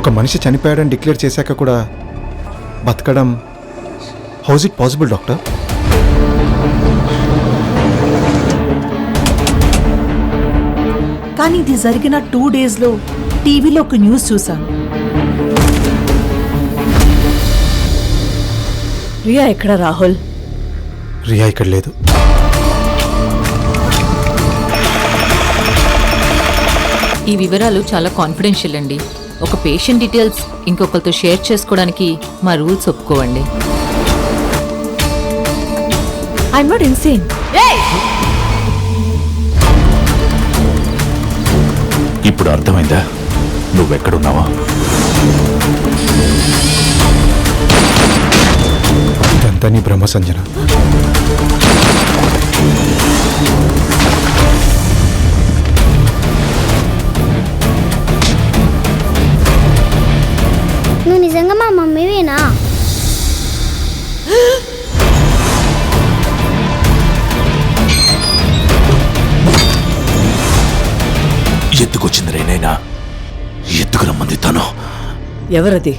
ఒక మనిషి చనిపోయాడని డిక్లేర్ చేశాక కూడా బతకడం హౌస్ ఇట్ పాసిబుల్ డాక్టర్? కానీ ఇది జరిగిన 2 daysలో టీవీలో ఒక న్యూస్ చూశాను. రియా ఎక్కడ రాహుల్? రియా ఇక్కడ లేదు. ఈ వివరాలు చాలా కాన్ఫిడెన్షియల్ అండి. ఒక పేషెంట్ డీటెయిల్స్ ఇంకొకరితో షేర్ చేసుకోవడానికి మా రూల్స్ ఒప్పుకోవండి. I'm not insane. ఇప్పుడు అర్థమైందా నువ్వెక్కడున్నావా? ఇదంతా నీ బ్రహ్మ సంజన. నువ్వు నిజంగా మా మమ్మీవేనా? ఎత్తుకొచ్చింది రేనైనా, ఎత్తుకు రమ్మంది తను. ఎవరది?